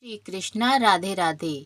श्री कृष्णा, राधे राधे।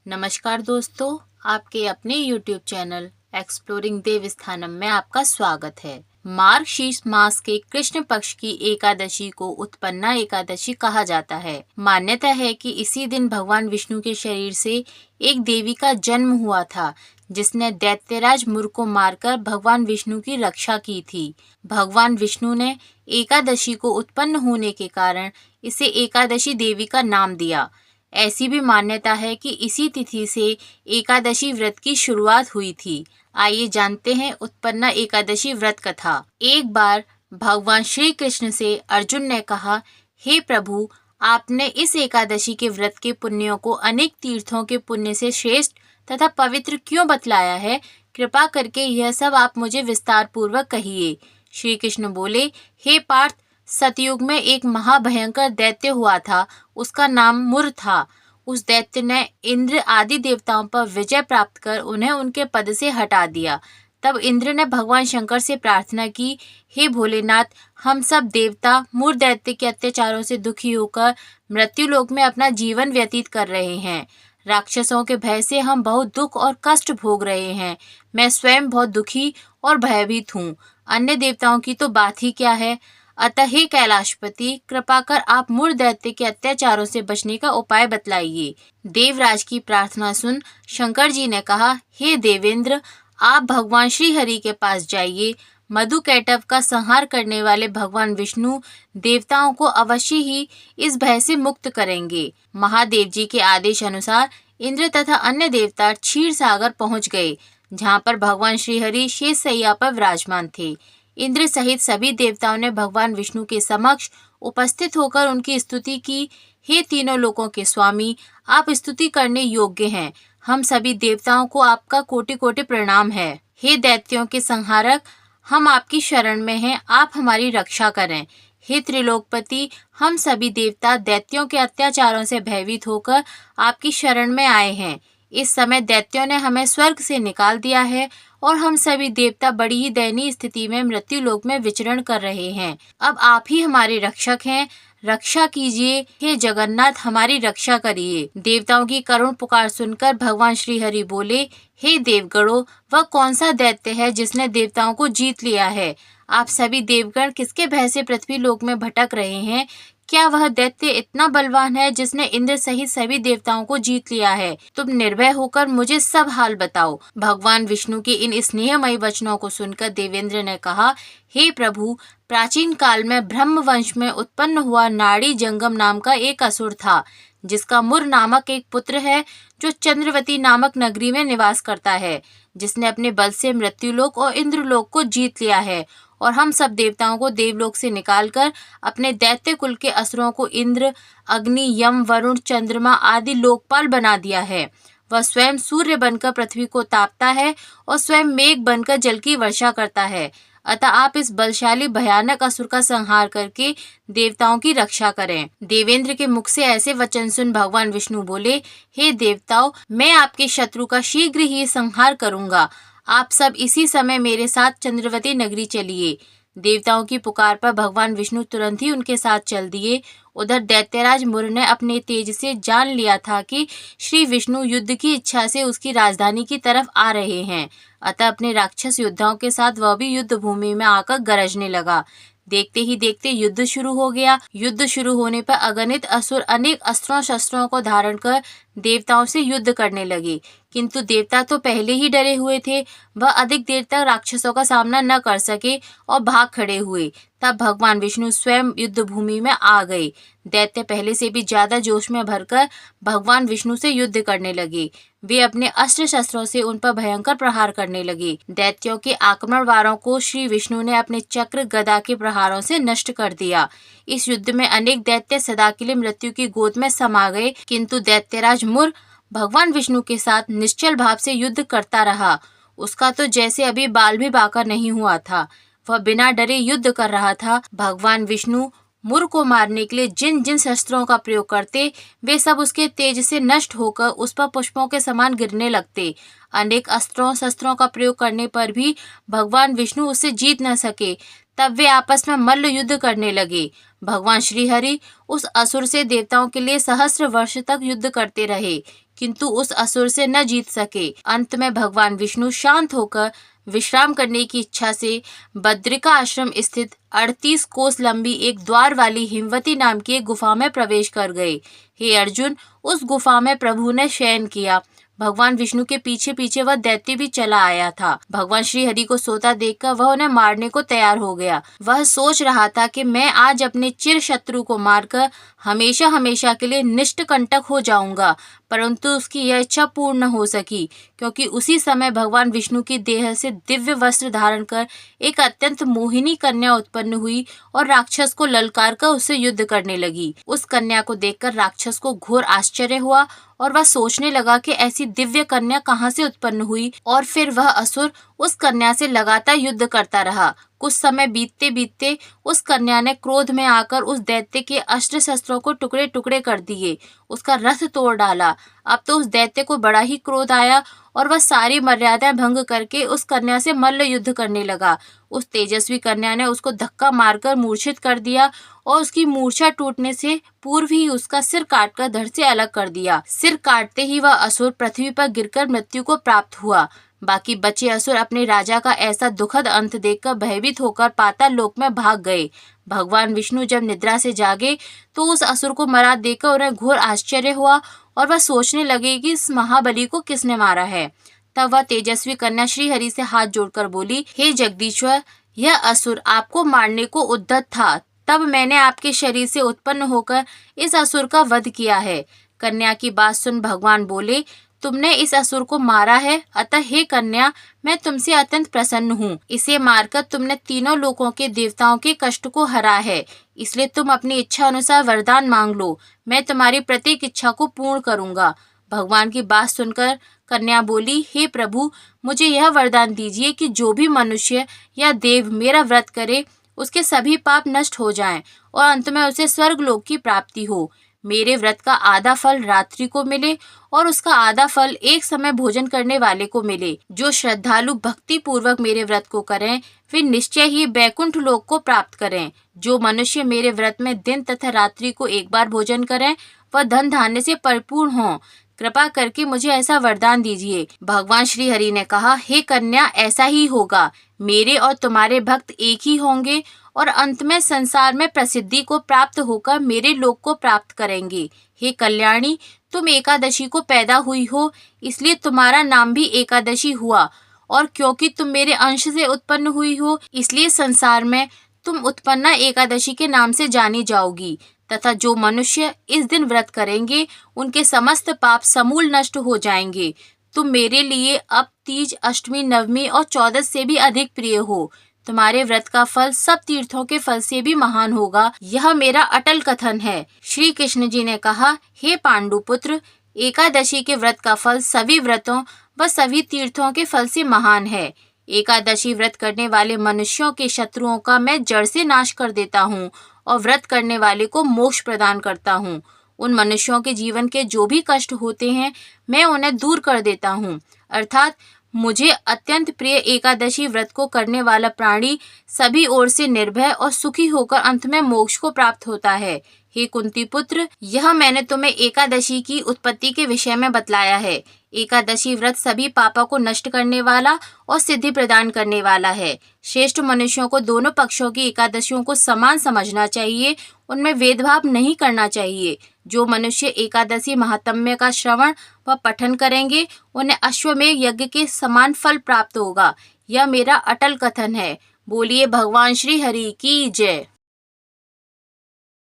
नमस्कार दोस्तों, आपके अपने YouTube चैनल एक्सप्लोरिंग देव स्थानम में आपका स्वागत है। मार्गशीर्ष मास के कृष्ण पक्ष की एकादशी को उत्पन्ना एकादशी कहा जाता है। मान्यता है कि इसी दिन भगवान विष्णु के शरीर से एक देवी का जन्म हुआ था, जिसने दैत्यराज मुर को मारकर भगवान विष्णु की रक्षा की थी। भगवान विष्णु ने एकादशी को उत्पन्न होने के कारण इसे एकादशी देवी का नाम दिया। ऐसी भी मान्यता है कि इसी तिथि से एकादशी व्रत की शुरुआत हुई थी। आइए जानते हैं उत्पन्ना एकादशी व्रत कथा। एक बार भगवान श्री कृष्ण से अर्जुन ने कहा, हे प्रभु, आपने इस एकादशी के व्रत के पुण्यों को अनेक तीर्थों के पुण्य से श्रेष्ठ तथा पवित्र क्यों बतलाया है? कृपा करके यह सब आप मुझे विस्तार पूर्वक कहिए। श्री कृष्ण बोले, हे पार्थ, सतयुग में एक महाभयंकर दैत्य हुआ था। उसका नाम मुर था। उस दैत्य ने इंद्र आदि देवताओं पर विजय प्राप्त कर उन्हें उनके पद से हटा दिया। तब इंद्र ने भगवान शंकर से प्रार्थना की, हे भोलेनाथ, हम सब देवता मुर दैत्य के अत्याचारों से दुखी होकर मृत्युलोक में अपना जीवन व्यतीत कर रहे हैं। राक्षसों के भय से हम बहुत दुख और कष्ट भोग रहे हैं। मैं स्वयं बहुत दुखी और भयभीत हूँ। अन्य देवताओं की तो बात ही क्या है। अतः हे कैलाशपति, कृपा कर आप मुर दैत्य के अत्याचारों से बचने का उपाय बतलाइए। देवराज की प्रार्थना सुन शंकर जी ने कहा, हे देवेंद्र, आप भगवान श्री हरि के पास जाइए। मधुकैटभ का संहार करने वाले भगवान विष्णु देवताओं को अवश्य ही इस भय से मुक्त करेंगे। महादेव जी के आदेश अनुसार इंद्र तथा अन्य देवता क्षीर सागर पहुँच गए, जहाँ पर भगवान श्री हरि शेष सैया पर विराजमान थे। इंद्र सहित सभी देवताओं ने भगवान विष्णु के समक्ष उपस्थित होकर उनकी स्तुति की। हे तीनों लोकों के स्वामी, आप स्तुति करने योग्य हैं। हम सभी देवताओं को आपका कोटि कोटि प्रणाम है। हे दैत्यों के संहारक, हम आपकी शरण में हैं, आप हमारी रक्षा करें। हे त्रिलोकपति, हम सभी देवता दैत्यों के अत्याचारों से भयभीत होकर आपकी शरण में आए हैं। इस समय दैत्यों ने हमें स्वर्ग से निकाल दिया है और हम सभी देवता बड़ी ही दयनीय स्थिति में मृत्युलोक में विचरण कर रहे हैं। अब आप ही हमारे रक्षक हैं, रक्षा कीजिए। हे जगन्नाथ, हमारी रक्षा करिए। देवताओं की करुण पुकार सुनकर भगवान श्री हरि बोले, हे देवगणों, वह कौन सा दैत्य है जिसने देवताओं को जीत लिया है? आप सभी देवगण किसके भय से पृथ्वी लोक में भटक रहे हैं? क्या वह दैत्य इतना बलवान है जिसने इंद्र सहित सभी देवताओं को जीत लिया है? तुम निर्भय होकर मुझे सब हाल बताओ। भगवान विष्णु के इन स्नेहमयी वचनों को सुनकर देवेंद्र ने कहा, हे प्रभु, प्राचीन काल में ब्रह्म वंश में उत्पन्न हुआ नाड़ी जंगम नाम का एक असुर था, जिसका मुर नामक एक पुत्र है, जो चंद्रवती नामक नगरी में निवास करता है, जिसने अपने बल से मृत्युलोक और इंद्रलोक को जीत लिया है और हम सब देवताओं को देवलोक से निकालकर अपने दैत्य कुल के असुरों को इंद्र, अग्नि, यम, वरुण, चंद्रमा आदि लोकपाल बना दिया है। वह स्वयं सूर्य बनकर पृथ्वी को तापता है और स्वयं मेघ बनकर जल की वर्षा करता है। अतः आप इस बलशाली भयानक असुर का संहार करके देवताओं की रक्षा करें। देवेंद्र के मुख से ऐसे वचन सुन भगवान विष्णु बोले, हे देवताओं, मैं आपके शत्रु का शीघ्र ही संहार करूंगा। आप सब इसी समय मेरे साथ चंद्रवती नगरी चलिए। देवताओं की पुकार पर भगवान विष्णु तुरंत ही उनके साथ चल दिए। उधर दैत्यराज मुर ने अपने तेज से जान लिया था कि श्री विष्णु युद्ध की इच्छा से उसकी राजधानी की तरफ आ रहे हैं। अतः अपने राक्षस योद्धाओं के साथ वह भी युद्ध भूमि में आकर गरजने लगा। देखते ही देखते युद्ध शुरू हो गया। युद्ध शुरू होने पर अगणित असुर अनेक अस्त्रों शस्त्रों को धारण कर देवताओं से युद्ध करने लगे, किंतु देवता तो पहले ही डरे हुए थे। वह अधिक देर तक राक्षसों का सामना न कर सके और भाग खड़े हुए। तब भगवान विष्णु स्वयं युद्ध भूमि में आ गए। दैत्य पहले से भी ज्यादा जोश में भरकर भगवान विष्णु से युद्ध करने लगे। वे अपने अस्त्र शस्त्रों से उन पर भयंकर प्रहार करने लगे। दैत्यों के आक्रमण वारों को श्री विष्णु ने अपने चक्र गदा के प्रहारों से नष्ट कर दिया। इस युद्ध में अनेक दैत्य सदा के लिए मृत्यु की गोद में समा गए, किंतु दैत्यराज मुर भगवान विष्णु के साथ निश्चल भाव से युद्ध करता रहा। उसका तो जैसे अभी बाल भी बांका नहीं हुआ था। वह बिना डरे युद्ध कर रहा था। भगवान विष्णु मुर को मारने के लिए जिन जिन शस्त्रों का प्रयोग करते, वे सब उसके तेज से नष्ट होकर उस पर पुष्पों के समान गिरने लगते। अनेक अस्त्रों शस्त्रों का प्रयोग करने पर भी भगवान विष्णु उससे जीत न सके। तब वे आपस में मल्ल युद्ध करने लगे। भगवान श्री हरि उस असुर से देवताओं के लिए सहस्त्र वर्ष तक युद्ध करते रहे, किंतु उस असुर से न जीत सके। अंत में भगवान विष्णु शांत होकर विश्राम करने की इच्छा से बद्रिका आश्रम स्थित 38 कोस लंबी एक द्वार वाली हिमवती नाम की एक गुफा में प्रवेश कर गए। हे अर्जुन, उस गुफा में प्रभु ने शयन किया। भगवान विष्णु के पीछे पीछे वह दैत्य भी चला आया था। भगवान श्री हरि को सोता देखकर वह उन्हें मारने को तैयार हो गया। वह सोच रहा था कि मैं आज अपने चिर शत्रु को मारकर हमेशा हमेशा के लिए निष्कंटक हो जाऊंगा, परंतु उसकी यह इच्छा पूर्ण न हो सकी, क्योंकि उसी समय भगवान विष्णु की देह से दिव्य वस्त्र धारण कर एक अत्यंत मोहिनी कन्या उत्पन्न हुई और राक्षस को ललकार कर उससे युद्ध करने लगी। उस कन्या को देखकर राक्षस को घोर आश्चर्य हुआ और वह सोचने लगा कि ऐसी दिव्य कन्या कहाँ से उत्पन्न हुई, और फिर वह असुर उस कन्या से लगातार युद्ध करता रहा। कुछ समय बीतते बीतते उस कन्या ने क्रोध में आकर उस दैत्य के अस्त्र शस्त्रों को टुकड़े टुकड़े कर दिए, उसका रथ तोड़ डाला। अब तो उस दैत्य को बड़ा ही क्रोध आया और वह सारी मर्यादाएं भंग करके उस कन्या से मल्ल युद्ध करने लगा। उस तेजस्वी कन्या ने उसको धक्का मारकर मूर्छित कर दिया और उसकी मूर्छा टूटने से पूर्व ही उसका सिर काटकर धड़ से अलग कर दिया। सिर काटते ही वह असुर पृथ्वी पर गिरकर मृत्यु को प्राप्त हुआ। बाकी बचे असुर अपने राजा का ऐसा दुखद अंत देखकर भयभीत होकर पाताल लोक में भाग गए। भगवान विष्णु जब निद्रा से जागे तो उस असुर को मरा देखकर उन्हें घोर आश्चर्य हुआ और वह सोचने लगे कि इस महाबली को किसने मारा है। तब वह तेजस्वी कन्या श्री हरि से हाथ जोड़कर बोली, हे जगदीश्वर, यह असुर आपको मारने को उद्यत था, तब मैंने आपके शरीर से उत्पन्न होकर इस असुर का वध किया है। कन्या की बात सुन भगवान बोले, तुमने इस असुर को मारा है, अतः हे कन्या, मैं तुमसे अत्यंत प्रसन्न हूँ। इसे मारकर तुमने तीनों लोकों के देवताओं के कष्ट को हरा है, इसलिए तुम अपनी इच्छा अनुसार वरदान मांग लो, मैं तुम्हारी प्रत्येक इच्छा को पूर्ण करूँगा। भगवान की बात सुनकर कन्या बोली, हे प्रभु, मुझे यह वरदान दीजिए कि जो भी मनुष्य या देव मेरा व्रत करे उसके सभी पाप नष्ट हो जाएं और अंत में उसे स्वर्ग लोक की प्राप्ति हो। मेरे व्रत का आधा फल रात्रि को मिले और उसका आधा फल एक समय भोजन करने वाले को मिले। जो श्रद्धालु भक्ति पूर्वक मेरे व्रत को करें वे निश्चय ही बैकुंठ लोक को प्राप्त करें। जो मनुष्य मेरे व्रत में दिन तथा रात्रि को एक बार भोजन करें वह धन धान्य से परिपूर्ण हों। कृपा करके मुझे ऐसा वरदान दीजिए। भगवान श्री हरि ने कहा, हे कन्या, ऐसा ही होगा। मेरे और तुम्हारे भक्त एक ही होंगे और अंत में संसार में प्रसिद्धि को प्राप्त होकर मेरे लोक को प्राप्त करेंगे। हे कल्याणी, तुम एकादशी को पैदा हुई हो, इसलिए तुम्हारा नाम भी एकादशी हुआ, और क्योंकि तुम मेरे अंश से उत्पन्न हुई हो इसलिए संसार में तुम उत्पन्ना एकादशी के नाम से जानी जाओगी। तथा जो मनुष्य इस दिन व्रत करेंगे उनके समस्त पाप समूल नष्ट हो जाएंगे। तुम मेरे लिए अब तीज, अष्टमी, नवमी और 14 से भी अधिक प्रिय हो। तुम्हारे व्रत का फल सब तीर्थों के फल से भी महान होगा। यह मेरा अटल कथन है। श्री कृष्ण जी ने कहा, हे पांडुपुत्र, एकादशी के व्रत का फल सभी व्रतों व सभी तीर्थों के फल से महान है। एकादशी व्रत करने वाले मनुष्यों के शत्रुओं का मैं जड़ से नाश कर देता हूँ और व्रत करने वाले को मोक्ष प्रदान करता हूँ। उन मनुष्यों के जीवन के जो भी कष्ट होते हैं मैं उन्हें दूर कर देता हूँ। अर्थात मुझे अत्यंत प्रिय एकादशी व्रत को करने वाला प्राणी सभी ओर से निर्भय और सुखी होकर अंत में मोक्ष को प्राप्त होता है। हे कुंती पुत्र, यह मैंने तुम्हें एकादशी की उत्पत्ति के विषय में बतलाया है। एकादशी व्रत सभी पापों को नष्ट करने वाला और सिद्धि प्रदान करने वाला है। श्रेष्ठ मनुष्यों को दोनों पक्षों की एकादशियों को समान समझना चाहिए, उनमें भेदभाव नहीं करना चाहिए। जो मनुष्य एकादशी महात्म्य का श्रवण व पठन करेंगे उन्हें अश्वमेध यज्ञ के समान फल प्राप्त होगा। यह मेरा अटल कथन है। बोलिए भगवान श्री हरि की जय।